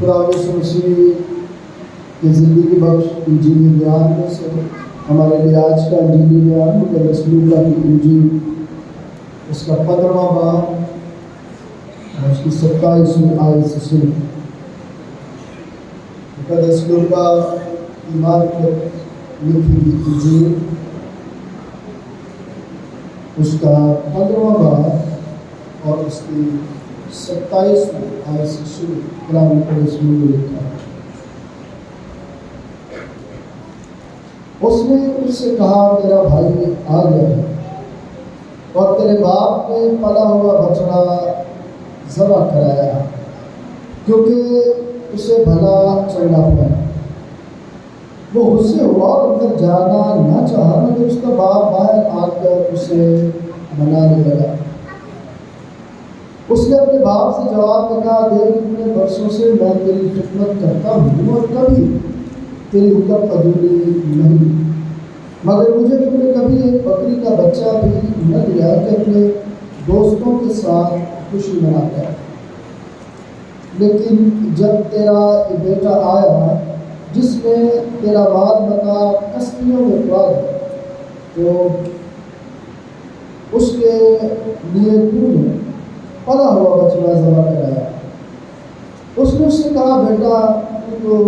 خدا یسوع مسیح کی زندگی بخش انجیلی بیان میں سے ہمارے لیے آج کا انجیلی بیان مقدس لوکا کی انجیل اس کا 15واں باب اور اس کی 27ویں آیت سے سنیں۔ مقدس لوکا ایمان پر لکھی گئی انجیل اس کا 15واں باب اور اس کی 27ویں آیت سے سنیں۔ کلام مقدس میں لکھا ہے، اس نے اس سے کہا تیرا بھائی آ گیا ہے اور تیرے باپ نے پلا ہوا بچڑا ذبح کرایا کیونکہ اسے بھلا چلنا پڑا۔ وہ غصے ہوا اور اندر جانا نہ چاہا، مگر اس کا باپ باہر آ کر اسے منانے لگا۔ اس نے اپنے باپ سے جواب میں کہا، دیکھ اتنے برسوں سے میں تیری خدمت کرتا ہوں اور کبھی تیری حکم ادھوری نہیں، مگر مجھے تم نے کبھی ایک بکری کا بچہ بھی نہ دیا کہ اپنے دوستوں کے ساتھ خوشی مناتا ہے۔ لیکن جب تیرا یہ بیٹا آیا جس میں تیرا مال متا کسبیوں میں پڑا ہے، تو اس کے لیے تو نے پلا ہوا بچڑا ذبح کرایا۔ اس نے اس سے کہا، بیٹا تو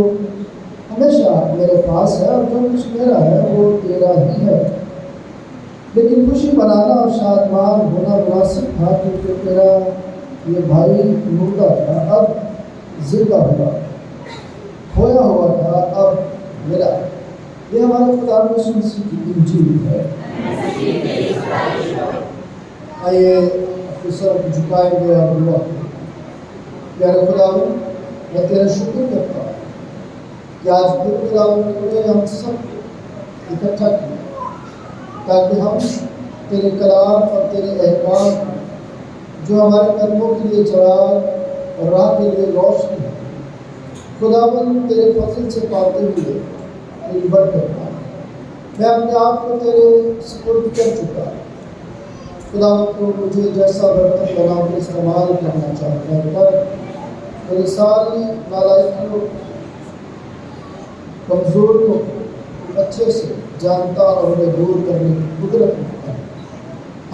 ہمیشہ میرے پاس ہے اور جو کچھ میرا ہے وہ تیرا ہی ہے، لیکن خوشی منانا اور شادمان ہونا مناسب تھا کیونکہ تیرا یہ بھائی مردہ تھا اب زندہ ہوا، کھویا ہوا تھا اب ملا۔ یہ ہمارے خدا یسوع مسیح کی انجیل ہے۔ آئیے اپنے سر کو جھکائیں گے اور دعا کریں۔ پیارے خدا، میں تیرا شکر کرتا ہوں کہ آج پھر خدا نے ہم سب اکٹھا کیا تاکہ ہم تیرے کلام اور تیرے احکام جو ہمارے قدموں کے لیے چراغ اور راہ کے لیے روشنی ہے، خداوند تیرے فضل سے پاتے ہوئے تیری برکت پائیں۔ میں اپنے آپ کو تیرے سپرد کر چکا ہوں۔ خداوند کو مجھے جیسا برتن بنا کے استعمال کرنا چاہتا ہے، پر میری ساری نالائکیوں کمزور کو اچھے سے جانتا اور انہیں دور کرنے کی قدرت رکھتا ہے۔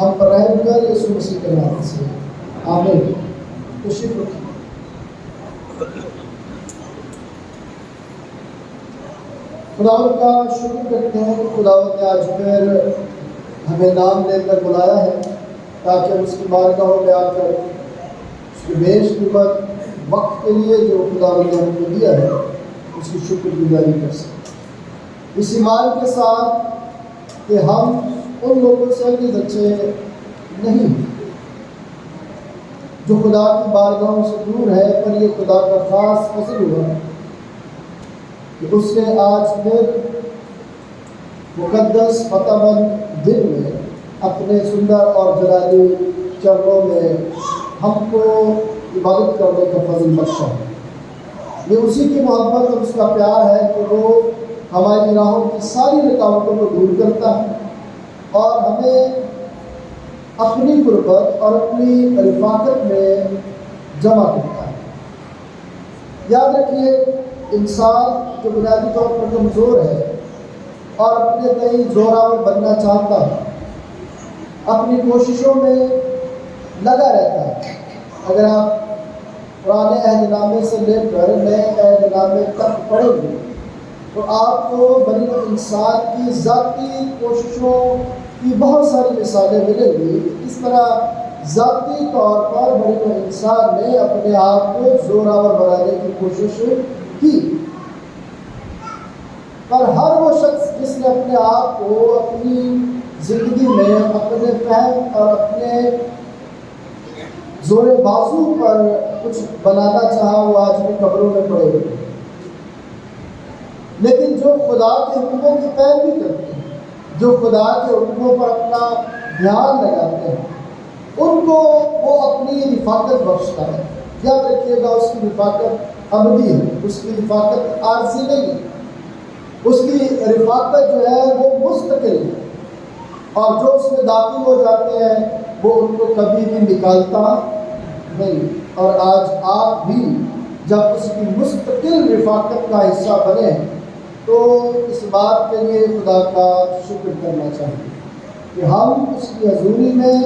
ہم پر رحم کر یسوع مسیح کے نام سے، آمین۔ تشریف رکھیے۔ خداوند کا شکر کرتے ہیں کہ خداوند نے آج پھر ہمیں نام لے کر بلایا ہے تاکہ ہم اس کی بارگاہوں میں آ کر اس کے بیش قیمت وقت کے لیے جو خداوند نے ہم کو دیا ہے اس کی شکر گزاری کر سکیں، اس ایمان کے ساتھ کہ ہم ان لوگوں سے ہرگز اچھے نہیں جو خدا کی بارگاہوں سے دور ہے، پر یہ خدا کا خاص فضل ہوا کہ اس نے آج پھر مقدس فتح مند دن میں اپنے سندر اور جلالی چرنوں میں ہم کو عبادت کرنے کا فضل بخشا ہے۔ یہ اسی کی محبت اور اس کا پیار ہے کہ وہ ہماری راہوں کی ساری رکاوٹوں کو دور کرتا ہے اور ہمیں اپنی قربت اور اپنی رفاقت میں جمع کرتا ہے۔ یاد رکھیے، انسان جو بنیادی طور پر کمزور ہے اور اپنے تئیں زوراور بننا چاہتا ہے، اپنی کوششوں میں لگا رہتا ہے۔ اگر آپ پرانے عہد نامے سے لے کر نئے عہد نامے تک پڑھیں گے تو آپ کو بنی انسان کی ذاتی کوششوں کی بہت ساری مثالیں ملیں گی، اس طرح ذاتی طور پر بنی انسان نے اپنے آپ کو زوراور بنانے کی کوشش کی، پر ہر وہ شخص جس نے اپنے آپ کو اپنی زندگی میں اپنے فہم اور اپنے زور بازو پر کچھ بنانا چاہا، وہ آج بھی قبروں میں پڑے ہوئے۔ لیکن جو خدا کے حکموں کی پیروی کرتے ہیں، جو خدا کے حکموں پر اپنا دھیان لگاتے ہیں، ان کو وہ اپنی رفاقت بخشتا ہے۔ یاد رکھیے گا، اس کی رفاقت ابدی ہے، اس کی رفاقت عارضی نہیں ہے، اس کی رفاقت جو ہے وہ مستقل ہے، اور جو اس میں داخل ہو جاتے ہیں وہ ان کو کبھی بھی نکالتا نہیں۔ اور آج آپ بھی جب اس کی مستقل رفاقت کا حصہ بنے تو اس بات کے لیے خدا کا شکر کرنا چاہیے کہ ہم اس کی حضوری میں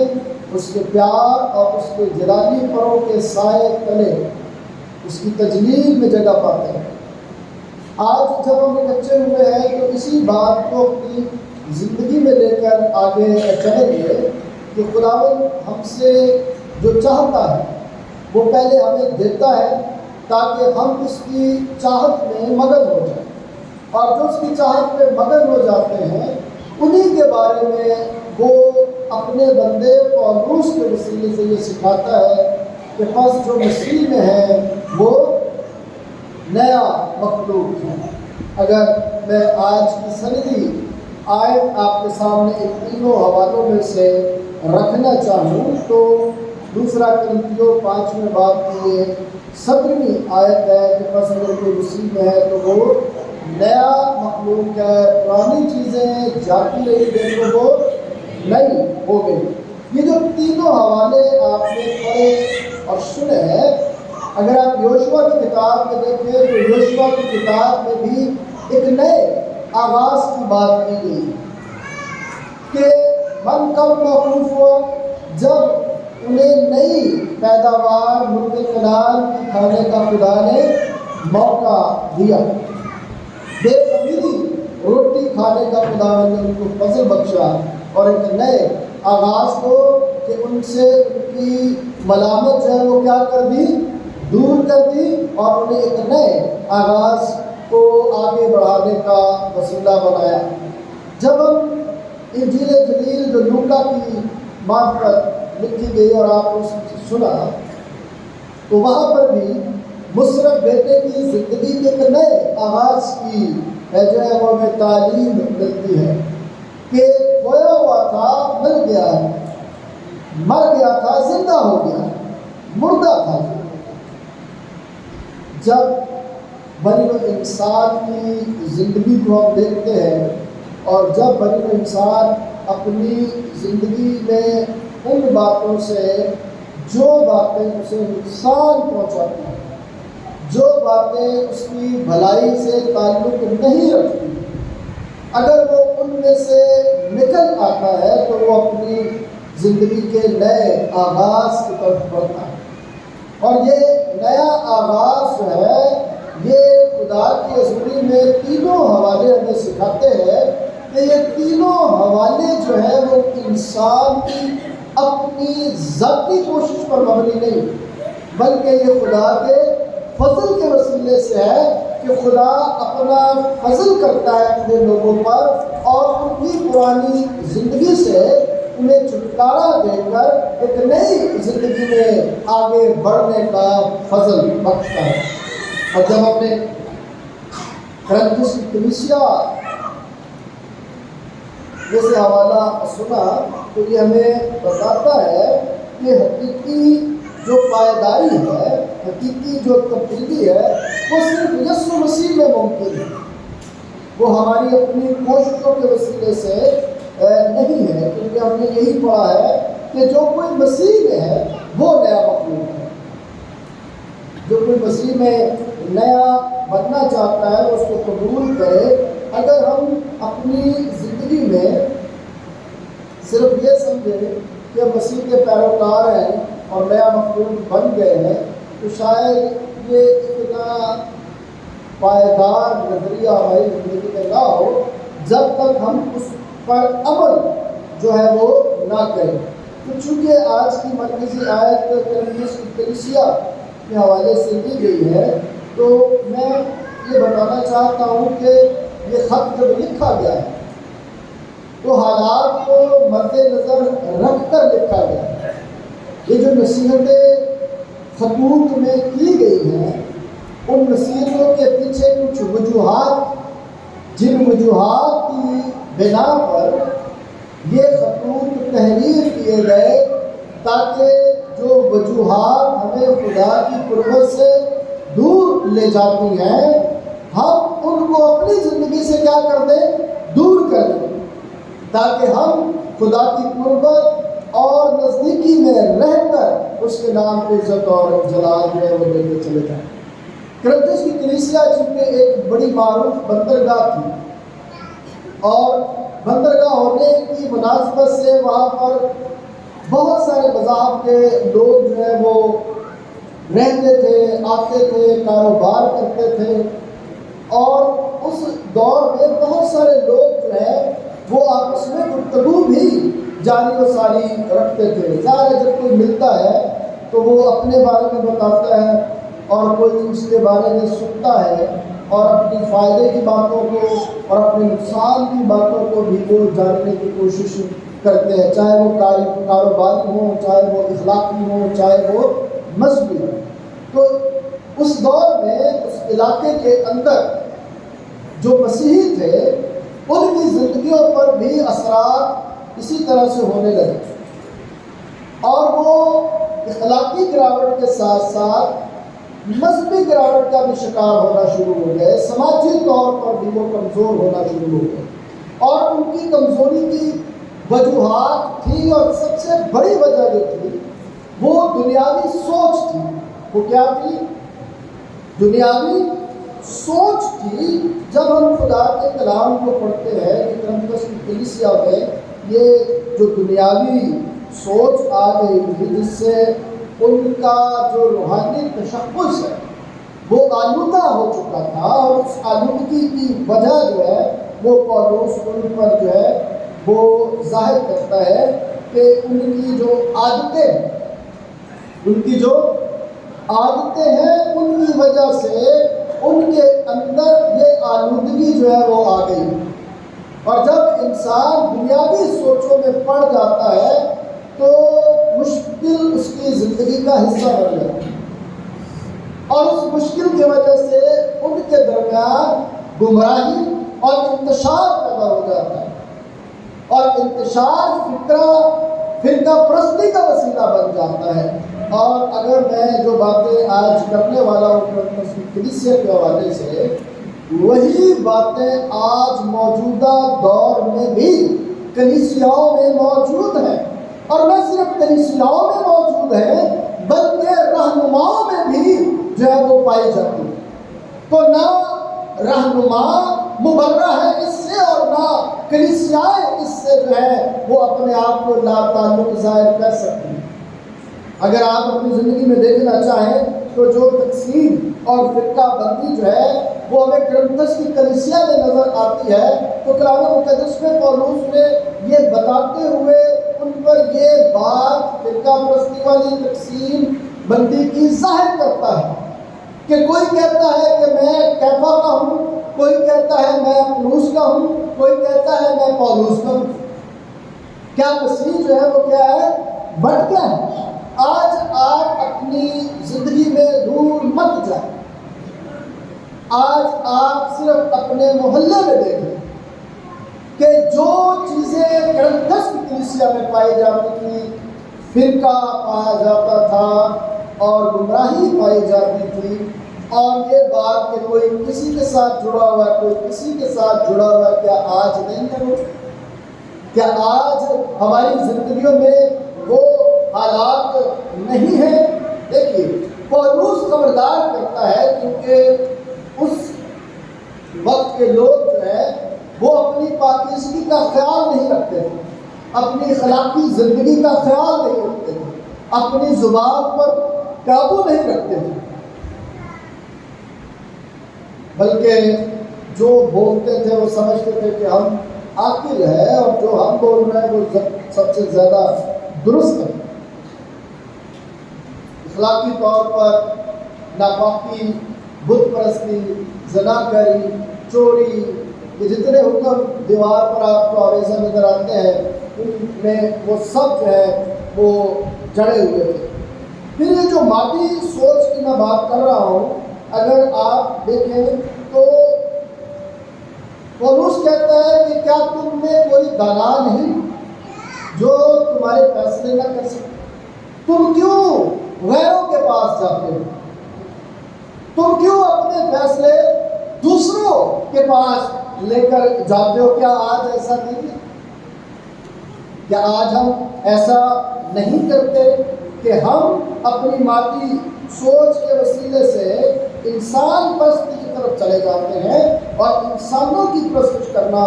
اس کے پیار اور اس کے جلالی پروں کے سائے تلے اس کی تجلیل میں جگہ پاتے ہیں۔ آج جب ہم بچے ہوئے ہیں تو اسی بات کو اپنی زندگی میں لے کر آگے چلیں گے کہ خداوند ہم سے جو چاہتا ہے وہ پہلے ہمیں دیتا ہے تاکہ ہم اس کی چاہت میں مگن ہو جائیں، اور جو اس کی چاہت میں مگن ہو جاتے ہیں انہی کے بارے میں وہ اپنے بندے پولوس کے وسیلے سے یہ سکھاتا ہے کہ پس جو مسیح میں ہے وہ نیا مخلوق ہے۔ اگر میں آج کی سندی آیت آپ کے سامنے ان تینوں حوالوں میں سے رکھنا چاہوں تو دوسرا کرنتھیوں 5ویں باب کی یہ 17ویں آیت ہے کہ پس اگر کوئی مسیح میں ہے تو وہ نیا مخلوق ہے، پرانی چیزیں جاتی رہی دیکھو وہ نئی ہو گئی۔ یہ جو تینوں حوالے آپ نے پڑھے اور سنے ہیں، اگر آپ یوشوا کی کتاب میں دیکھیں تو یوشوا کی کتاب میں بھی ایک نئے آغاز کی بات کی گئی کہ من کب موقوف ہوا جب انہیں نئی پیداوار ملک کنعان کی کھانے کا خدا نے موقع دیا، بے خمیری روٹی کھانے کا خدا نے ان کو فضل بخشا اور ایک نئے آغاز کو کہ ان سے ان کی ملامت جو ہے وہ کیا کر دی، دور کر دی، اور انہیں ایک نئے آغاز کو آگے بڑھانے کا وسیلہ بنایا۔ جب ہم انجیل جلیل جو لوکا کی معرفت لکھی گئی اور آپ نے اس سے سنا تو وہاں پر بھی مصرف بیٹے کی زندگی کے ایک نئے آغاز کی جو ہے وہ ہمیں تعلیم ملتی ہے کہ کھویا ہوا تھا مل گیا ہے، مر گیا تھا زندہ ہو گیا، مردہ تھا۔ جب بنی انسان کی زندگی کو ہم دیکھتے ہیں اور جب بنی انسان اپنی زندگی میں ان باتوں سے جو باتیں اسے نقصان پہنچاتی ہیں، جو باتیں اس کی بھلائی سے تعلق نہیں رکھتی، اگر وہ ان میں سے نکل آتا ہے تو وہ اپنی زندگی کے نئے آغاز کی طرف بڑھتا ہے۔ اور یہ نیا آغاز جو ہے یہ خدا کی حضوری میں تینوں حوالے ہمیں سکھاتے ہیں کہ یہ تینوں حوالے جو ہے وہ انسان کی اپنی ذاتی کوشش پر مبنی نہیں، بلکہ یہ خدا کے فضل کے وسیلے سے ہے کہ خدا اپنا فضل کرتا ہے اپنے لوگوں پر اور ان کی پرانی زندگی سے انہیں چھٹکارا دے کر ایک نئی زندگی میں آگے بڑھنے کا فضل بخشتا ہے۔ اور جب ہم نے کرنتھس کی کلیسیا میں سے حوالہ سنا تو یہ ہمیں بتاتا ہے کہ حقیقی جو پائیداری ہے، حقیقی جو تبدیلی ہے وہ صرف یسوع مسیح میں ممکن ہے، وہ ہماری اپنی کوششوں کے وسیلے سے نہیں ہے، کیونکہ ہم نے یہی پڑھا ہے کہ جو کوئی مسیح میں ہے وہ نیا مخلوق ہے۔ جو کوئی مسیح میں نیا بننا چاہتا ہے وہ اس کو قبول کرے۔ اگر ہم اپنی زندگی میں صرف یہ سمجھیں کہ مسیح کے پیروکار ہیں اور نیا مخلوق بن گئے ہیں تو شاید یہ اتنا پائیدار نظریہ ہماری زندگی میں نہ ہو جب تک ہم اس پر عمل جو ہے وہ نہ کریں۔ تو چونکہ آج کی مرکزی آیت کرنتھس کی کلیسیا کے حوالے سے دی گئی ہے تو میں یہ بتانا چاہتا ہوں کہ یہ خط جب لکھا گیا ہے تو حالات کو مد نظر رکھ کر لکھا گیا ہے۔ یہ جو نصیحتیں خطوط میں کی گئی ہیں ان نصیحتوں کے پیچھے کچھ وجوہات، جن وجوہات کی بنا پر یہ خطوط تحریر کیے گئے تاکہ جو وجوہات ہمیں خدا کی قربت سے دور لے جاتی ہیں ہم ان کو اپنی زندگی سے کیا کر دیں، دور کر دیں، تاکہ ہم خدا کی قربت اور نزدیکی میں رہ کر اس کے نام کی عزت اور جلال جو ہے وہ دیتے چلے جائیں۔ کرنتھس کی کلیسیا چونکہ ایک بڑی معروف بندرگاہ تھی، اور بندرگاہ ہونے کی مناسبت سے وہاں پر بہت سارے مذاہب کے لوگ جو ہے وہ رہتے تھے، آتے تھے، کاروبار کرتے تھے، اور اس دور میں بہت سارے لوگ جو ہے وہ آپس میں گفتگو بھی جاری و ساری رکھتے تھے۔ ظاہر ہے جب کوئی ملتا ہے تو وہ اپنے بارے میں بتاتا ہے، اور کوئی اس کے بارے میں سنتا ہے، اور اپنی فائدے کی باتوں کو اور اپنے نقصان کی باتوں کو بھی وہ جاننے کی کوشش کرتے ہیں، چاہے وہ کاروباری ہوں، چاہے وہ اخلاقی ہوں، چاہے وہ مذہبی ہوں۔ تو اس دور میں اس علاقے کے اندر جو مسیحی تھے ان کی زندگیوں پر بھی اثرات اسی طرح سے ہونے لگے، اور وہ اخلاقی گراوٹ کے ساتھ ساتھ مذہبی گراوٹ کا بھی شکار ہونا شروع ہو گئے، سماجی طور پر بھی وہ کمزور ہونا شروع ہو گئے۔ اور ان کی کمزوری کی وجوہات تھی، اور سب سے بڑی وجہ جو تھی وہ دنیاوی سوچ تھی۔ وہ کیا تھی؟ دنیاوی سوچ تھی۔ جب ہم خدا کے کلام کو پڑھتے ہیں کہ کرنتھس کی کلیسیا میں یہ جو دنیاوی سوچ آ گئی تھی، جس سے ان کا جو روحانی تشخص ہے وہ آلودہ ہو چکا تھا، اور اس آلودگی کی وجہ جو ہے وہ پولس ان پر جو ہے وہ ظاہر کرتا ہے کہ ان کی جو عادتیں ہیں ان کی وجہ سے ان کے اندر یہ آلودگی جو ہے وہ آ گئی، اور جب انسان دنیاوی سوچوں میں پڑ جاتا ہے تو مشکل اس کی زندگی کا حصہ بن جاتا ہے، اور اس مشکل کی وجہ سے ان کے درمیان گمراہی اور انتشار پیدا ہو جاتا ہے، اور انتشار فرقہ پرستی کا وسیلہ بن جاتا ہے۔ اور اگر میں جو باتیں آج کرنے والا ہوں کرنتھس کی کلیسیا کے حوالے سے، وہی باتیں آج موجودہ دور میں بھی کلیسیاؤں میں موجود ہیں، اور نہ صرف کلیسیاؤں میں موجود ہیں بلکہ رہنماؤں میں بھی جو ہے وہ پائی جاتی ہے۔ تو نہ رہنما مبرہ ہے اس سے، اور نہ کلیسیائیں اس سے جو ہے وہ اپنے آپ کو لا تعلق ظاہر کر سکتی ہیں۔ اگر آپ اپنی زندگی میں دیکھنا چاہیں تو جو تقسیم اور فرقہ بندی جو ہے وہ ہمیں کرنتھس کی کلیسیا میں نظر آتی ہے، تو کلام مقدس میں پولس نے یہ بتاتے ہوئے ان پر یہ بات فرقہ پرستی والی تقسیم بندی کی ظاہر کرتا ہے کہ کوئی کہتا ہے کہ میں کیفا کا ہوں، کوئی کہتا ہے میں پولس کا ہوں، کوئی کہتا ہے میں پولس کا ہوں۔ کیا مسیح جو ہے وہ کیا ہے؟ بٹ گیا ہے۔ آج آپ اپنی زندگی میں دور مت جائیں، آج آپ صرف اپنے محلے میں دیکھیں کہ جو چیزیں کرنتھس کی کلیسیا میں پائی جاتی تھی، فرقہ پایا جاتا تھا اور گمراہی پائی جاتی تھی، اور یہ بات کہ کوئی کسی کے ساتھ جڑا ہوا ہے، کوئی کسی کے ساتھ جڑا ہوا ہے، کیا آج نہیں ہے وہ؟ کیا آج ہماری زندگیوں میں وہ حالات نہیں ہیں؟ دیکھیے پولس خبردار کرتا ہے، کیونکہ اس وقت کے لوگ جو ہے وہ اپنی پاکیزگی کا خیال نہیں رکھتے تھے، اپنی اخلاقی زندگی کا خیال نہیں رکھتے تھے، اپنی زبان پر قابو نہیں رکھتے تھے، بلکہ جو بولتے تھے وہ سمجھتے تھے کہ ہم عاقل ہے، اور جو ہم بول رہے ہیں وہ سب سے زیادہ درست ہے۔ اخلاقی طور پر ناپاکی، بت پرستی، زناکاری، چوری، یہ جتنے حکم دیوار پر آپ کو آویزہ نظر آتے ہیں ان میں وہ سب جو ہے وہ جڑے ہوئے تھے۔ پھر یہ جو مادی سوچ کی میں بات کر رہا ہوں، اگر آپ دیکھیں تو پولس کہتا ہے کہ کیا تم میں کوئی دانا نہیں جو تمہارے فیصلے نہ کر سکے؟ تم کیوں غیروں کے پاس جاتے ہو؟ تم کیوں اپنے فیصلے دوسروں کے پاس لے کر جاتے ہو؟ کیا آج ایسا نہیں ہے؟ کیا آج ہم ایسا نہیں کرتے کہ ہم اپنی مادی سوچ کے وسیلے سے انسان پرستی کی طرف چلے جاتے ہیں اور انسانوں کی پرستش کرنا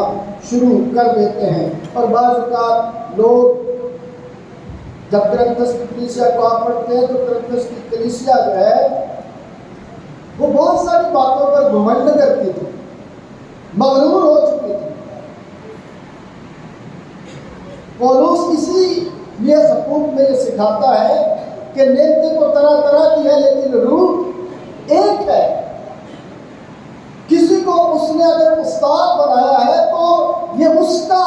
شروع کر دیتے ہیں۔ اور بعض اوقات لوگ جب کرنتھس کی کلیسیا کو آپ پڑھتے ہیں تو کرنتھس کی کلیسیا جو ہے وہ بہت ساری باتوں پر گھمنڈ کرتی تھی، مغرور ہو چکی تھی۔ پولس اسی لیے خطوط میں یہ سکھاتا ہے کہ نیتیں تو طرح طرح کی ہے لیکن روح ایک ہے۔ کسی کو اس نے اگر استاد بنایا ہے تو یہ اس کا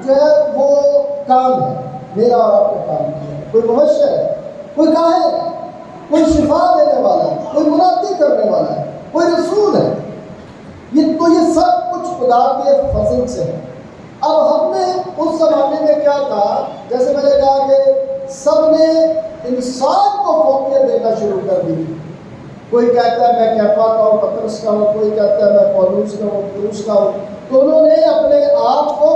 جو ہے وہ کام ہے، میرا اور آپ کا کام ہے۔ کوئی مبشر ہے، کوئی کاہن ہے، کوئی شفا دینے والا ہے، کوئی منادی کرنے والا ہے، کوئی رسول ہے۔ یہ سب کچھ خدا کے فضل سے ہے۔ اب ہم نے اس زمانے میں کیا تھا، جیسے میں نے کہا کہ سب نے انسان کو فوقیت دینا شروع کر دی۔ کوئی کہتا ہے میں کیفا کا ہوں، پطرس کا ہوں، کوئی کہتا ہے میں پولس کا ہوں، پولس کا ہوں۔ تو انہوں نے اپنے آپ کو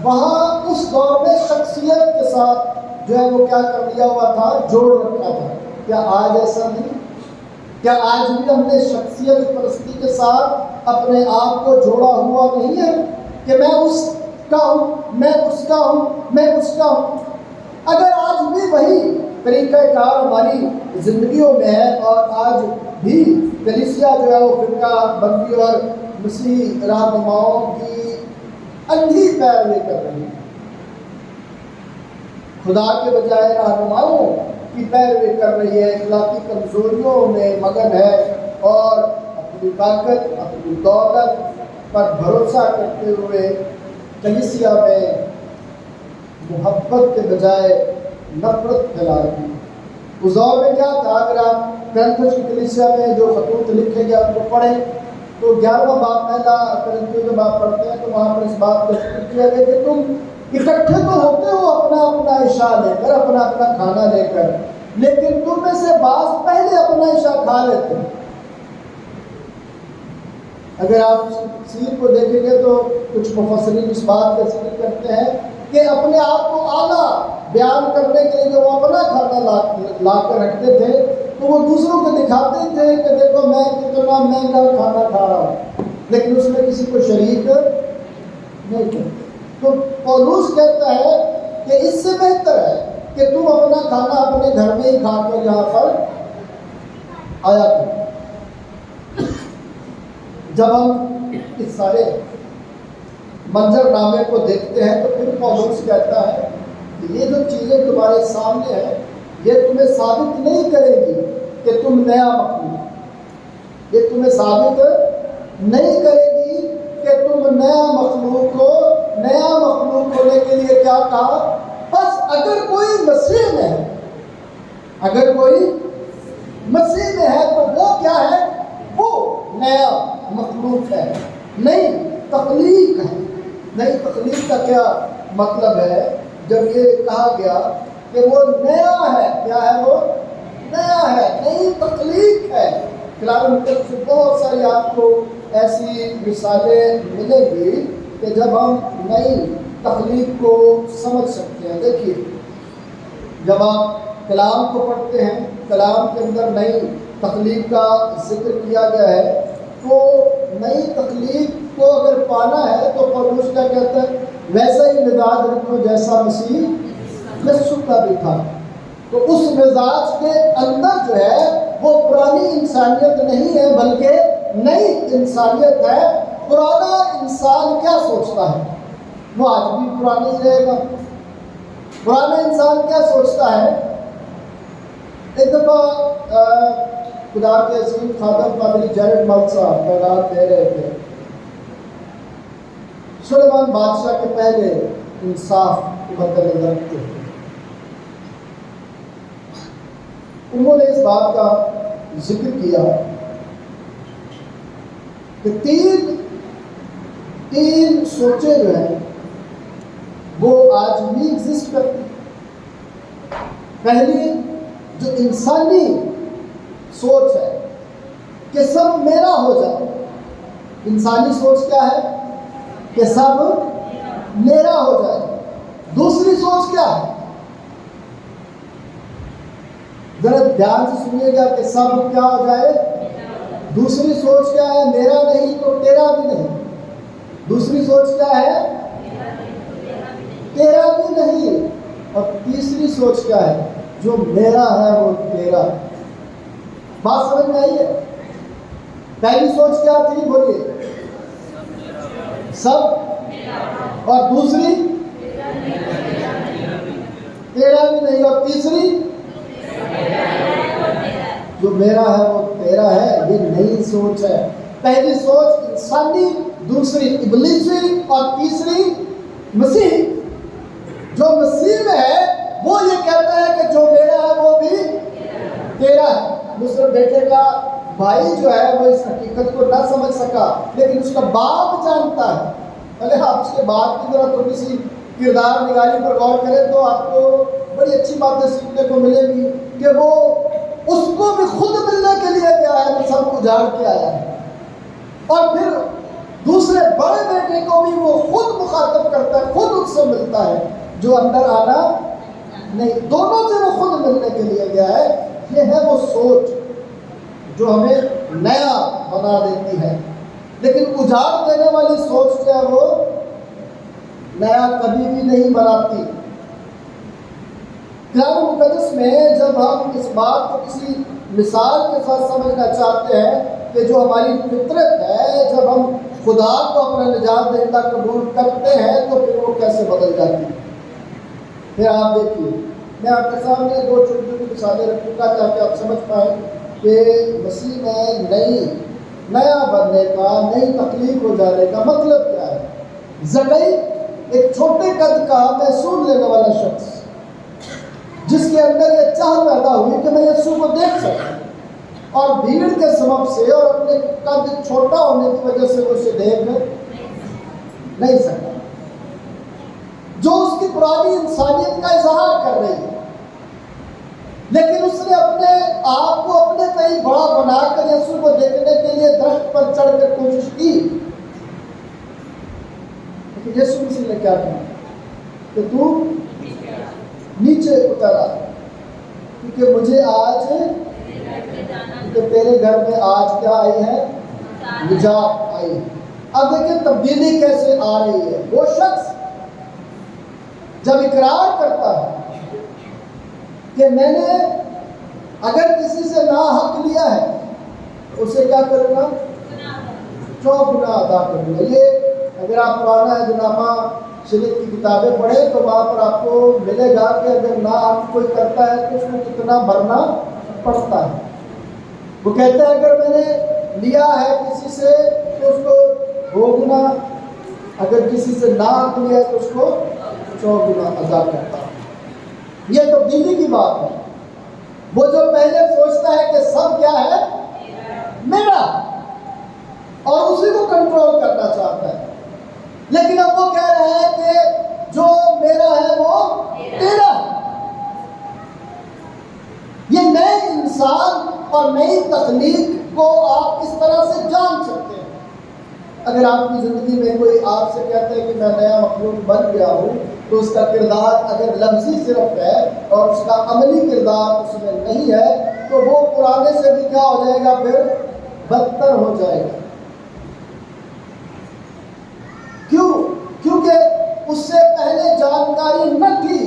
وہاں اس دور میں شخصیت کے ساتھ جو ہے وہ کیا کر لیا ہوا تھا، جوڑ رکھا تھا۔ کیا آج ایسا نہیں؟ کیا آج بھی ہم نے شخصیت پرستی کے ساتھ اپنے آپ کو جوڑا ہوا نہیں ہے کہ میں اس کا ہوں، میں اس کا ہوں، میں اس کا ہوں؟ اگر آج بھی وہی طریقہ کار ہماری زندگیوں میں ہے اور آج بھی کلیسیا جو ہے وہ فرقہ بندی اور مسیحی رہنماؤں کی اندھی پیروی کر رہی ہے، خدا کے بجائے رہنماؤں کی پیروی کر رہی ہے، اخلاقی کمزوریوں میں مگن ہے اور اپنی طاقت، اپنی دولت پر بھروسہ کرتے ہوئے کلیسیا میں محبت کے بجائے نفرت پھیلا رہی ہے۔ اس دور میں کیا تھا، اگر آپ کرنتھس کی کلیسیا میں جو خطوط لکھے گئے ان کو پڑھیں تو 11واں باب پہلا کرنتھیوں کے باب پڑھتے ہیں تو وہاں پر اس بات کا ذکر کیا گیا کہ تم اکٹھے تو ہوتے ہو اپنا اپنا عشاء لے کر، اپنا اپنا کھانا لے کر، لیکن تم میں سے بعض پہلے اپنا عشاء کھا لیتے ہیں۔ اگر آپ سیر کو دیکھیں گے تو کچھ مفسرین اس بات کا ذکر کرتے ہیں کہ اپنے آپ کو اعلیٰ بیان کرنے کے لیے جو وہ اپنا کھانا لا کر رکھتے تھے تو وہ دوسروں کو دکھاتے تھے کہ دیکھو میں کتنا مہنگا کھانا کھا رہا ہوں، لیکن اس میں کسی کو شریک نہیں کرتے۔ تو پولس کہتا ہے کہ اس سے بہتر ہے کہ تم اپنا کھانا اپنے گھر میں ہی کھا کر یہاں پر آیا کرو۔ جب ہم اس سارے منظر نامے کو دیکھتے ہیں تو پھر پولس کہتا ہے کہ یہ جو چیزیں تمہارے سامنے ہیں یہ تمہیں ثابت نہیں کرے گی کہ تم نیا مخلوق، یہ تمہیں ثابت نہیں کرے گی کہ تم نیا مخلوق ہونے کے لیے کیا کہا، بس اگر کوئی مسیح میں ہے، اگر کوئی مسیح میں ہے تو وہ کیا ہے، وہ نیا مخلوق ہے، نئی تخلیق ہے۔ نئی تخلیق کا کیا مطلب ہے؟ جب یہ کہا گیا کہ وہ نیا ہے، کیا ہے؟ وہ نیا ہے، نئی تخلیق ہے۔ کلام مقدس سے بہت ساری آپ کو ایسی مثالیں ملیں گی کہ جب ہم نئی تخلیق کو سمجھ سکتے ہیں۔ دیکھیے جب آپ کلام کو پڑھتے ہیں، کلام کے اندر نئی تخلیق کا ذکر کیا گیا ہے، تو نئی تخلیق کو اگر پانا ہے تو پولس کیا کہتا ہے، ویسا ہی مزاج رکھو جیسا مسیح یسوع کا بھی تھا۔ تو اس مزاج کے اندر جو ہے وہ پرانی انسانیت نہیں ہے بلکہ نئی انسانیت ہے۔ پرانا انسان کیا سوچتا ہے وہ آج بھی پرانا ہی رہے گا۔ پرانا انسان کیا سوچتا ہے؟ ایک دفعہ خدا کے عظیم خادم پادری جیرڈ مل صاحب پیغام دے رہے تھے، سلیمان بادشاہ کے پہلے انصاف کو مد نظر رکھتے ہوئے انہوں نے اس بات کا ذکر کیا کہ تین سوچیں جو ہیں وہ آج بھی ایگزسٹ کرتی ہیں۔ پہلی جو انسانی سوچ ہے کہ سب میرا ہو جائے، انسانی سوچ کیا ہے کہ سب میرا ہو جائے۔ دوسری سوچ کیا ہے؟ ذرا دھیان سے سنیے گا کہ سب کیا ہو جائے، دوسری سوچ کیا ہے؟ میرا نہیں تو تیرا بھی نہیں. دوسری سوچ کیا ہے؟ تیرا بھی نہیں. اور تیسری سوچ کیا ہے؟ جو میرا ہے وہ تیرا ہے. بات سمجھ میں آئی ہے؟ پہلی سوچ کیا تھی؟ بولیے. سب. اور دوسری تیرا بھی نہیں. اور تیسری جو میرا ہے وہ تیرا ہے. یہ نئی سوچ ہے. پہلی سوچ انسانی، دوسری ابلیسی، اور تیسری مسیح. جو مسیح میں ہے وہ یہ کہتا ہے کہ جو میرا ہے وہ بھی تیرا ہے. دوسرے بیٹے کا بھائی جو ہے وہ اس حقیقت کو نہ سمجھ سکا، لیکن اس کا باپ جانتا ہے. پہلے آپ اس کے باپ کی طرح تھوڑی سی کردار نگاری پر غور کریں تو آپ کو بڑی اچھی باتیں سیکھنے کو ملے گی کہ وہ اس کو بھی خود ملنے کے لیے گیا ہے تو سب اجاڑ کے آیا ہے. اور پھر دوسرے بڑے بیٹے کو بھی وہ خود مخاطب کرتا ہے، خود اس سے ملتا ہے، جو اندر آنا نہیں. دونوں سے وہ خود ملنے کے لیے گیا ہے. یہ ہے وہ سوچ جو ہمیں نیا بنا دیتی ہے. لیکن اجاڑ دینے والی سوچ جو ہے وہ نیا کبھی بھی نہیں بناتی. کلام مقدس میں جب ہم اس بات کو کسی مثال کے ساتھ سمجھنا چاہتے ہیں کہ جو ہماری فطرت ہے، جب ہم خدا کو اپنا نجات دہندہ قبول کرتے ہیں تو پھر وہ کیسے بدل جاتی ہے. پھر آپ دیکھیے، میں آپ کے سامنے دو چھوٹی چھوٹی مثالیں رکھوں گا تاکہ آپ سمجھ پائیں کہ مسیح میں نیا بننے کا، نئی تخلیق ہو جانے کا مطلب کیا ہے. زکئی ایک چھوٹے قد کا محصول لینے والا شخص جس کے اندر یہ چاہ پیدا ہوئی کہ میں یسوع کو دیکھ سکوں، اور بھیڑ کے سبب سے اور اپنے قد چھوٹا ہونے کی وجہ سے وہ اسے دیکھ نہیں سکتا، جو اس کی پرانی انسانیت کا اظہار کر رہی ہے. لیکن اس نے اپنے آپ کو اپنے کہیں بڑا بنا کر یسوع کو دیکھنے کے لیے درخت پر چڑھ کر کوشش کی. لیکن یسوع مسیح نے کیا کہا کہ تو نیچے اتر آ، کیونکہ مجھے آج، کیونکہ تیرے گھر میں آج کیا آئی ہے؟ نجات آئی ہے. اب دیکھیں تبدیلی کیسے آ رہی ہے. وہ شخص جب اقرار کرتا ہے کہ میں نے اگر کسی سے ناحق لیا ہے تو اسے کیا کروں گا؟ 4 گنا ادا کروں گا. یہ اگر آپ پرانا اہدنامہ شریعت کی کتابیں پڑھیں تو وہاں پر آپ کو ملے گا کہ اگر ناحق کوئی کرتا ہے تو اس کو کتنا بھرنا پڑتا ہے. وہ کہتے ہیں اگر میں نے لیا ہے کسی سے تو اس کو 2 گنا، اگر کسی سے ناحق لیا تو اس کو 4 گنا ادا کرتا ہے. یہ تبدیلی کی بات ہے. وہ جو پہلے سوچتا ہے کہ سب کیا ہے؟ میرا، اور اسی کو کنٹرول کرنا چاہتا ہے. لیکن اب وہ کہہ رہا ہے کہ جو میرا ہے وہ تیرا ہے. یہ نئے انسان اور نئی تخلیق کو آپ اس طرح سے جان سکتے ہیں. اگر آپ کی زندگی میں کوئی آپ سے کہتا ہے کہ میں نیا مخلوق بن گیا ہوں تو اس کا کردار اگر لفظی صرف ہے اور اس کا عملی کردار اس میں نہیں ہے تو وہ پرانے سے بھی کیا ہو جائے گا؟ پھر بدتر ہو جائے گا. کیوں؟ کیونکہ اس سے پہلے جانکاری نہ تھی،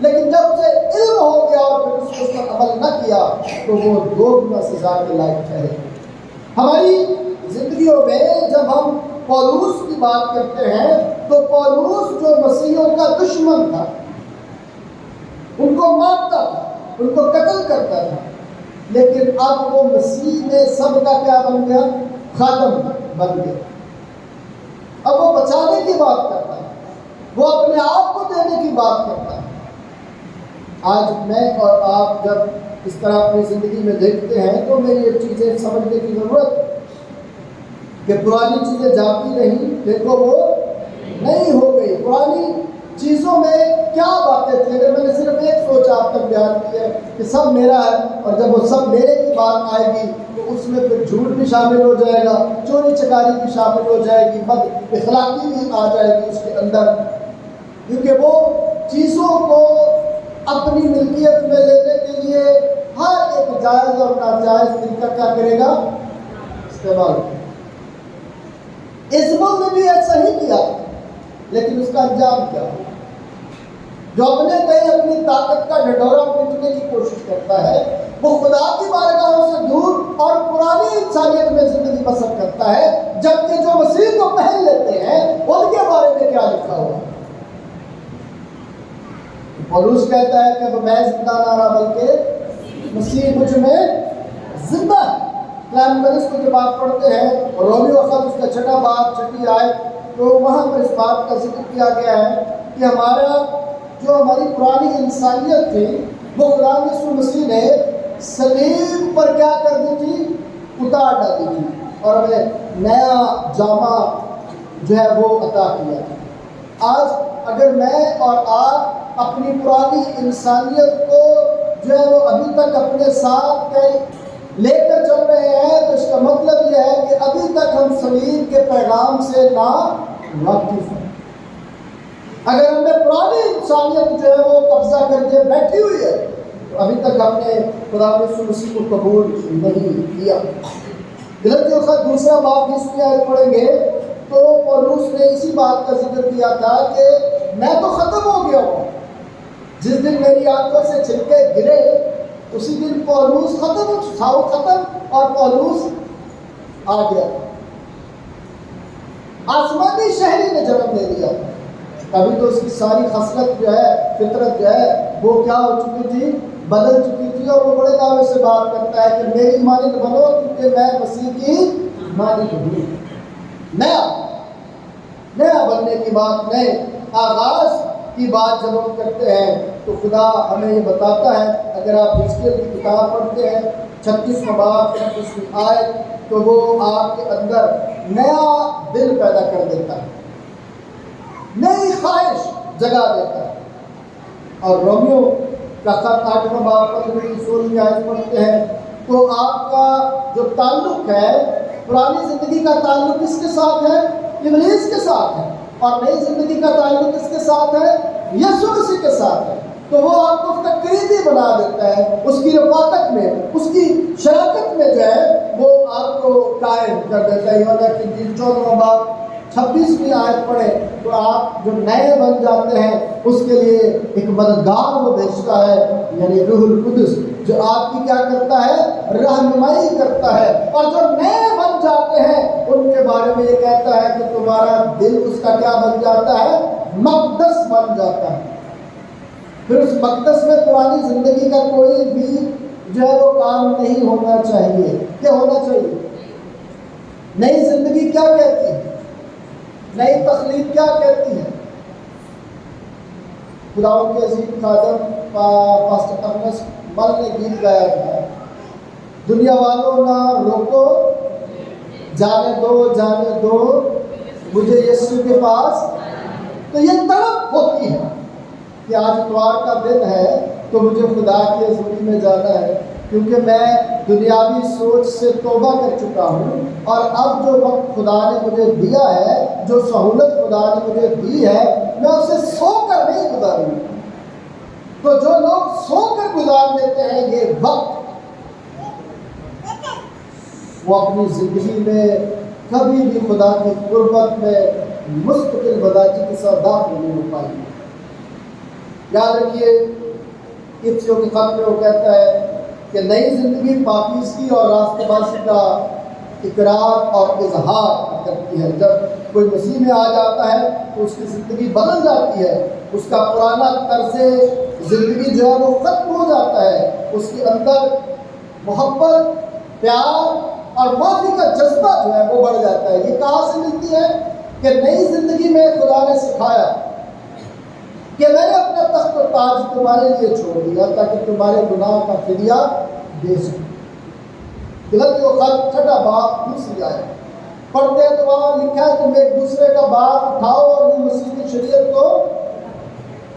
لیکن جب اسے علم ہو گیا اور پھر اس پر عمل نہ کیا تو وہ 2 گنا سزا کے لائق ٹھہرے. ہماری زندگیوں میں جب ہم پولوس کی بات کرتے ہیں تو پولوس جو مسیحیوں کا دشمن تھا، ان کو مارتا تھا، ان کو قتل کرتا تھا، لیکن اب وہ مسیح میں سب کا کیا بن گیا؟ خادم بن گیا. اب وہ بچانے کی بات کرتا ہے، وہ اپنے آپ کو دینے کی بات کرتا ہے. آج میں اور آپ جب اس طرح اپنی زندگی میں دیکھتے ہیں تو ہمیں یہ چیزیں سمجھنے کی ضرورت ہے کہ پرانی چیزیں جاتی نہیں، دیکھو وہ نہیں ہو گئی. پرانی چیزوں میں کیا باتیں تھیں؟ اگر میں نے صرف ایک سوچ آپ تک بیان کی ہے کہ سب میرا ہے، اور جب وہ سب میرے کی بات آئے گی تو اس میں پھر جھوٹ بھی شامل ہو جائے گا، چوری چکاری بھی شامل ہو جائے گی، بد اخلاقی بھی آ جائے گی اس کے اندر. کیونکہ وہ چیزوں کو اپنی ملکیت میں لینے کے لیے ہر ایک جائز اور ناجائز طریقہ کیا کرے گا؟ استعمال کیا۔ اسماعیل نے بھی ایسا ہی کیا، لیکن اس کا انجام کیا؟ جو اپنے کہیں اپنی طاقت کا ڈھڈورا پیٹنے کی کوشش کرتا ہے، وہ خدا کی بارگاہوں سے دور اور پرانی انسانیت میں زندگی بسر کرتا ہے، جبکہ جو مسیح کو پہن لیتے ہیں ان کے بارے میں کیا لکھا ہوا ہے؟ پولس کہتا ہے کہ میں زندہ نہ رہا بلکہ مسیح مجھ میں زندہ ہے۔ کلام مقدس کو جب آپ پڑھتے ہیں رومیو خط اس کا 6 باب 6 آیت، تو وہاں پر اس بات کا ذکر کیا گیا ہے کہ ہماری پرانی انسانیت تھی وہ خدا یسوع مسیح نے صلیب پر کیا کر دی تھی؟ اتار ڈالی تھی، اور ہمیں نیا جامہ جو ہے وہ عطا کیا تھا۔ آج اگر میں اور آپ اپنی پرانی انسانیت کو جو ہے وہ ابھی تک اپنے ساتھ لے کر چل رہے ہیں، تو اس کا مطلب یہ ہے کہ ابھی تک ہم صلیب کے پیغام سے نا واقف ہیں۔ اگر ہم نے پرانی انسانیت جو ہے وہ قبضہ کر کے بیٹھی ہوئی ہے، تو ابھی تک ہم نے خدا یسوع مسیح کو قبول نہیں کیا۔ غلطیوں کا 2 باب 20 آیت پڑھیں گے تو پولس نے اسی بات کا ذکر کیا تھا کہ میں تو ختم ہو گیا ہوں۔ جس دن میری آنکھوں سے چھلکے گرے اسی دن پولس ختم ہو چکا، وہ ختم اور پولس آ گیا۔ آسمانی شہری نے جنم لے لیا، ابھی تو اس کی ساری خصلت جو ہے، فطرت جو ہے وہ کیا ہو چکی تھی؟ بدل چکی تھی، اور وہ بڑے دعوے سے بات کرتا ہے کہ میری مانند بنو کیونکہ میں مسیح کی مانند ہوں۔ نیا بننے کی بات، نئے آغاز کی بات جب ہم کرتے ہیں تو خدا ہمیں یہ بتاتا ہے، اگر آپ حزقیل کی کتاب پڑھتے ہیں 36 باب 36 آیت، تو وہ آپ کے اندر نیا دل پیدا کر دیتا ہے، نئی خواہش جگا دیتا ہے۔ اور رومیو کا خط 8 باب 15 آیت پڑھتے ہیں تو آپ کا جو تعلق ہے، پرانی زندگی کا تعلق کس کے ساتھ ہے؟ ابلیس کے ساتھ ہے، اور نئی زندگی کا تعلق کس کے ساتھ ہے؟ یسوع مسیح کے ساتھ ہے۔ تو وہ آپ کو اس کا قریبی بنا دیتا ہے، اس کی رفاقت میں، اس کی شراکت میں جو ہے وہ آپ کو قائم کر دیتا ہے۔ یوحنا کی انجیل 14 باب 26 آیت پڑھے تو آپ جو نئے بن جاتے ہیں اس کے لیے ایک مددگار وہ بھیجتا ہے، یعنی روح القدس، جو آپ کی کیا کرتا ہے؟ رہنمائی کرتا ہے۔ اور جو نئے بن جاتے ہیں ان کے بارے میں یہ کہتا ہے کہ تمہارا دل اس کا کیا بن جاتا ہے؟ مقدس بن جاتا ہے۔ پھر اس مقدس میں پرانی زندگی کا کوئی بھی جو ہے وہ کام نہیں ہونا چاہیے۔ کیا ہونا چاہیے؟ نئی زندگی کیا کہتی ہے؟ نئی تخلیق کیا کہتی ہے؟ خداوند کے عظیم خادم پاسٹر ارنس مل نے گیت گایا تھا، دنیا والوں نہ روکو، جانے دو مجھے یسوع کے پاس۔ تو یہ طلب ہوتی ہے کہ آج اتوار کا دن ہے تو مجھے خدا کی حضوری میں جانا ہے، کیونکہ میں دنیاوی سوچ سے توبہ کر چکا ہوں، اور اب جو وقت خدا نے مجھے دیا ہے، جو سہولت خدا نے مجھے دی ہے، میں اسے سو کر نہیں گزاروں۔ تو جو لوگ سو کر گزار دیتے ہیں یہ وقت، وہ اپنی زندگی میں کبھی بھی خدا کی قربت میں مستقل مزاجی کے ساتھ داخل نہیں ہو پائیں گے۔ یاد رکھیے افسیوں کے خط میں وہ کہتا ہے کہ نئی زندگی پاکیزگی اور راستہ بازی کا اقرار اور اظہار کرتی ہے۔ جب کوئی مسیح میں آ جاتا ہے تو اس کی زندگی بدل جاتی ہے، اس کا پرانا طرز زندگی جو ہے وہ ختم ہو جاتا ہے، اس کے اندر محبت، پیار اور معافی کا جذبہ جو ہے وہ بڑھ جاتا ہے۔ یہ کہاں سے ملتی ہے؟ کہ نئی زندگی میں خدا نے سکھایا کہ میں نے اپنا تخت و تاج تمہارے لیے چھوڑ دیا تاکہ تمہارے گناہ کا فدیہ دے سکوں۔ غلطیوں خط 6 باب 2 آیت پڑھتے ہیں تو وہاں لکھا ہے تم ایک دوسرے کا بات اٹھاؤ اور وہ مسیح کی شریعت کو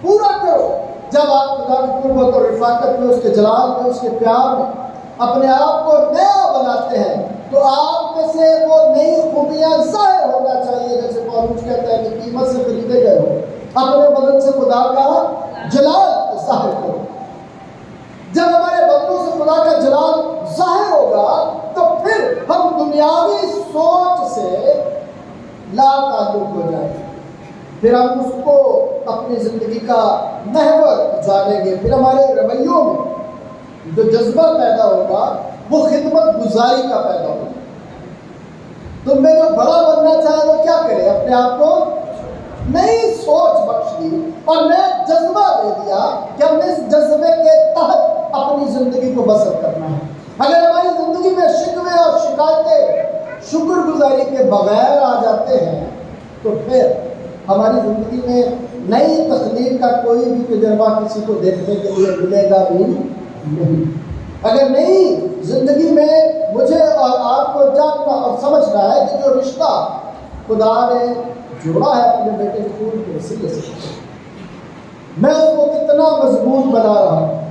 پورا کرو۔ جب آپ خدا کی قربت اور رفاقت میں، اس کے جلال میں، اس کے پیار میں اپنے آپ کو نیا بناتے ہیں تو آپ میں سے وہ نئی خوبیاں ظاہر ہونا چاہیے، جیسے پولس کہتا ہے کہ قیمت سے خریدے گئے ہو، اپنے بدن سے خدا کا جلال ظاہر کرو۔ جب ہمارے بدنوں سے خدا کا جلال ظاہر ہوگا تو پھر ہم دنیا دنیاوی سوچ سے لا تعلق ہو جائے، پھر ہم اس کو اپنی زندگی کا محور جانیں گے، پھر ہمارے رویوں میں جو جذبہ پیدا ہوگا وہ خدمت گزاری کا پیدا ہوگا۔ تم میں جو بڑا بننا چاہے وہ کیا کرے؟ اپنے آپ کو نئی سوچ بخش دی اور نیا جذبہ دے دیا کہ ہم اس جذبے کے تحت اپنی زندگی کو بسر کرنا ہے۔ اگر ہماری زندگی میں شکوے اور شکایتیں شکر گزاری کے بغیر آ جاتے ہیں تو پھر ہماری زندگی میں نئی تخلیق کا کوئی بھی تجربہ کسی کو دیکھنے کے لیے ملے گا بھی نہیں۔ اگر نئی زندگی میں مجھے اور آپ کو جاننا اور سمجھنا ہے کہ جو رشتہ خدا نے جوڑا ہے اپنے بیٹے کے خون کے وسیلے سے، میں اس کو کتنا مضبوط بنا رہا ہوں،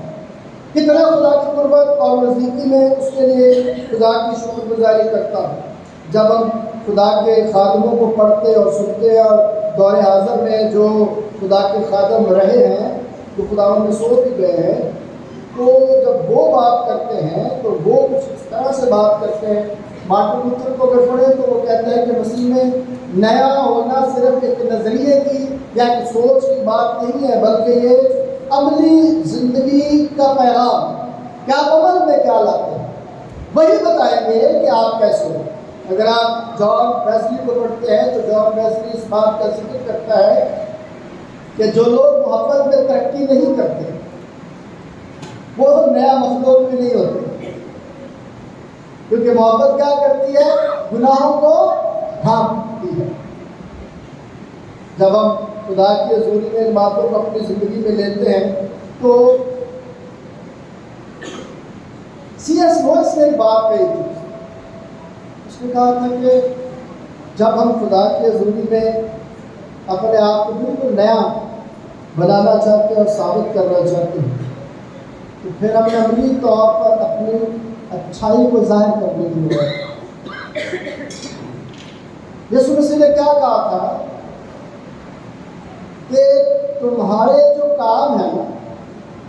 کتنا خدا کی قربت اور نزدیکی میں اس کے لیے خدا کی شکر گزاری کرتا ہوں۔ جب ہم خدا کے خادموں کو پڑھتے اور سنتے اور دور حاضر میں جو خدا کے خادم رہے ہیں، جو خدا میں سو بھی گئے ہیں، تو جب وہ بات کرتے ہیں تو وہ کچھ اس طرح سے بات کرتے ہیں۔ مارٹن لوتھر کو اگر پڑھیں تو وہ کہتا ہے کہ مسیح میں نیا ہونا صرف ایک نظریے کی یا ایک سوچ کی بات نہیں ہے، بلکہ یہ عملی زندگی کا پیغام کہ آپ عمل میں کیا لاتے ہیں، وہی بتائیں گے کہ آپ کیسے ہو۔ اگر آپ جان ویسلی کو پڑھتے ہیں تو جان ویسلی اس بات کا ذکر کرتا ہے کہ جو لوگ محبت میں ترقی نہیں کرتے وہ نیا مخلوق بھی نہیں ہوتے، کیونکہ محبت کیا کرتی ہے؟ گناہوں کو ڈھانپتی ہے۔ جب ہم خدا کی حضوری میں ان باتوں کو اپنی زندگی میں لیتے ہیں تو سی ایس لوئس نے ایک بات کہی تھی، اس نے کہا تھا کہ جب ہم خدا کی حضوری میں اپنے آپ کو بالکل نیا بنانا چاہتے ہیں اور ثابت کرنا چاہتے ہیں تو پھر ہمیں عملی طور پر اپنی اچھائی کو ظاہر کرنے کی ضرورت ہے۔ یسوع مسیح نے کیا کہا تھا کہ تمہارے جو کام ہیں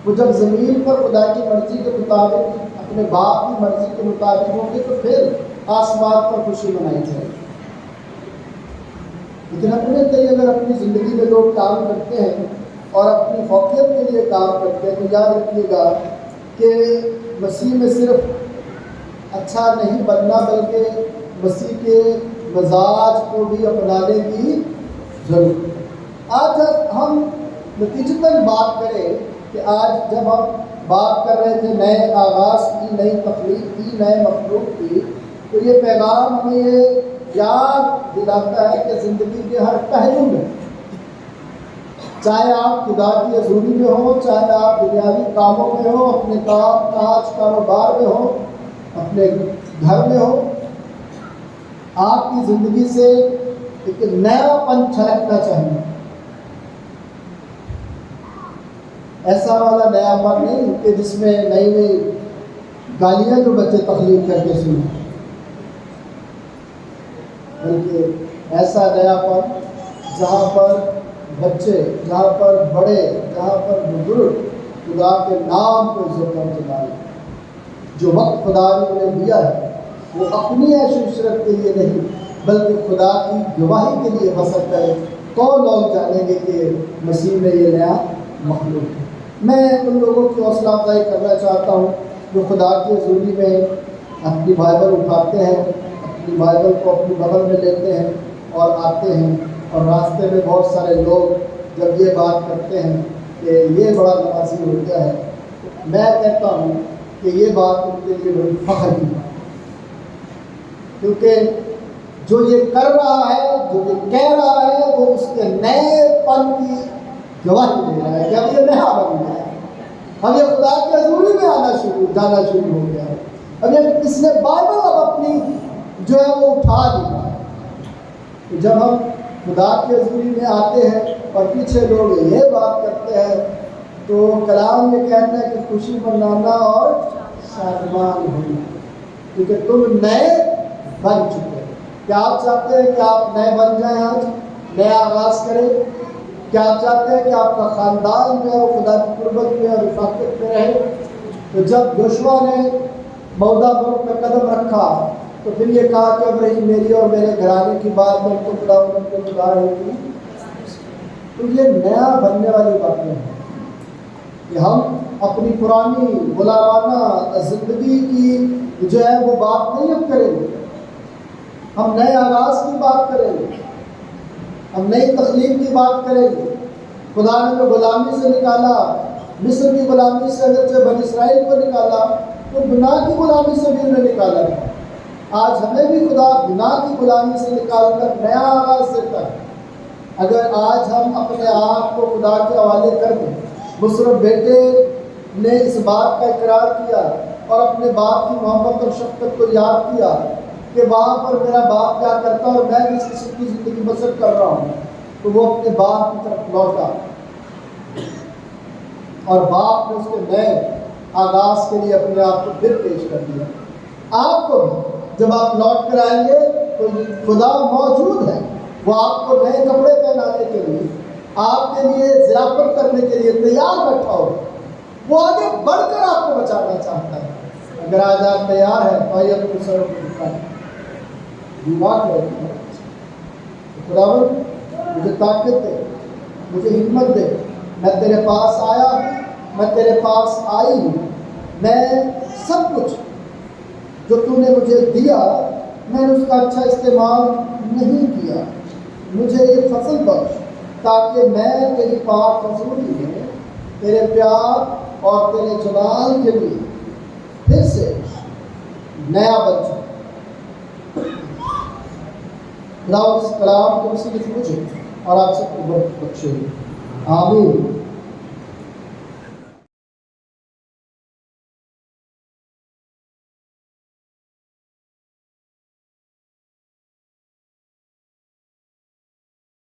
وہ جب زمین پر خدا کی مرضی کے مطابق اپنے باپ کی مرضی کے مطابق ہوں گے تو پھر آسمان پر خوشی منائی جائے گی۔ لیکن اپنے لیے اگر اپنی زندگی میں لوگ کام کرتے ہیں اور اپنی فوقیت کے لیے کام کرتے ہیں تو یاد رکھیے گا کہ مسیح میں صرف اچھا نہیں بننا بلکہ مسیح کے مزاج کو بھی اپنانے کی ضرورت ہے۔ آج جب ہم نتیجتاً بات کریں کہ آج جب ہم بات کر رہے تھے نئے آغاز کی، نئی تخلیق کی، نئے مخلوق کی، تو یہ پیغام ہمیں یہ یاد دلاتا ہے کہ زندگی کے ہر پہلو میں، چاہے آپ خدا کی حضوری میں ہوں، چاہے آپ دنیاوی کاموں میں ہوں، اپنے کام کاج کاروبار میں ہوں، اپنے گھر میں ہوں، آپ کی زندگی سے ایک نیا پن چھلکنا چاہیے۔ ایسا والا نیا پن نہیں کہ جس میں نئی نئی گالیاں جو بچے تخلیق کر کے سنیں، بلکہ ایسا نیا پن جہاں پر بچے، جہاں پر بڑے، جہاں پر بزرگ خدا کے نام کو عزت اور جلال، جو وقت خدا نے انہیں دیا ہے وہ اپنی عیش و عشرت کے لیے نہیں بلکہ خدا کی گواہی کے لیے بسر کرے، تو لوگ جانیں گے کہ مسیح میں یہ نیا مخلوق ہے۔ میں ان لوگوں کی حوصلہ افزائی کرنا چاہتا ہوں جو خدا کی حضوری میں اپنی بائبل اٹھاتے ہیں، اپنی بائبل کو اپنی بغل میں لیتے ہیں اور آتے ہیں، اور راستے میں بہت سارے لوگ جب یہ بات کرتے ہیں کہ یہ بڑا نمازی ہو گیا ہے، میں کہتا ہوں کہ یہ بات ان کے لیے بڑی فخر کی بات ہے، کیونکہ جو یہ کر رہا ہے، جو یہ کہہ رہا ہے، وہ اس کے نئے پن کی گواہی دے رہا ہے کہ اب یہ نیا بن گیا ہے، اب یہ خدا کی حضوری میں جانا شروع ہو گیا ہے، اب یہ اس نے بائبل اب اپنی جو ہے وہ اٹھا لیا ہے۔ تو جب ہم خدا کی حضوری میں آتے ہیں اور پیچھے لوگ یہ بات کرتے ہیں تو کلام یہ کہتا ہے کہ خوشی منانا اور شادمان ہونا، کیونکہ تم نئے بن چکے ہیں۔ کیا آپ چاہتے ہیں کہ آپ نئے بن جائیں، آج نیا آغاز کریں؟ کیا آپ چاہتے ہیں کہ آپ کا خاندان جو ہے وہ خدا کی قربت میں اور رفاقت میں رہے؟ تو جب یوشوا نے مودا ملک میں قدم رکھا تو پھر یہ کہا کہ اب رہی میری اور میرے گھرانے کی بات، میں تو خدا کو خدا رہی ہوں. تو یہ نیا بننے والی باتیں ہیں کہ ہم اپنی پرانی غلامانہ زندگی کی جو ہے وہ بات نہیں اب کریں گے. ہم نئے آغاز کی بات کریں گے، ہم نئی تخلیق کی بات کریں گے. خدا نے جو غلامی سے نکالا، مصر کی غلامی سے اگرچہ بنی اسرائیل کو نکالا، تو گناہ کی غلامی سے بھی انہیں نکالا. آج ہمیں بھی خدا گناہ کی غلامی سے نکال کر نیا آغاز دیتا ہے. اگر آج ہم اپنے آپ کو خدا کے حوالے کر دیں. مصرف بیٹے نے اس بات کا اقرار کیا اور اپنے باپ کی محبت اور شفقت کو یاد کیا کہ وہاں پر میرا باپ کیا کرتا اور میں کس قسم کی زندگی بسر کر رہا ہوں، تو وہ اپنے باپ کی طرف لوٹا اور باپ نے اس کے نئے آغاز کے لیے اپنے آپ کو پھر پیش کر دیا. آپ کو بھی جب آپ لوٹ کر آئیں گے تو خدا موجود ہے. وہ آپ کو نئے کپڑے پہنانے کے لیے، آپ کے لیے ضیافت کرنے کے لیے تیار بیٹھا ہو. وہ آگے بڑھ کر آپ کو بچانا چاہتا ہے. اگر آج آپ تیار ہیں تو آئیے اپنے سروں کو دکھائیں. خداوند مجھے طاقت دے، مجھے ہمت دے. میں تیرے پاس آیا ہوں، میں تیرے پاس آئی ہوں. میں سب کچھ جو تو نے مجھے دیا، میں نے اس کا اچھا استعمال نہیں کیا. مجھے یہ فضل بخش تاکہ میں تیری پاک حضوری میں تیرے پیار اور تیرے جلال کے لیے پھر سے نیا بن جاؤں. خدا اس کلام کو وسیلے سے مجھے اور آپ سب کو برکت بخشے. آمین.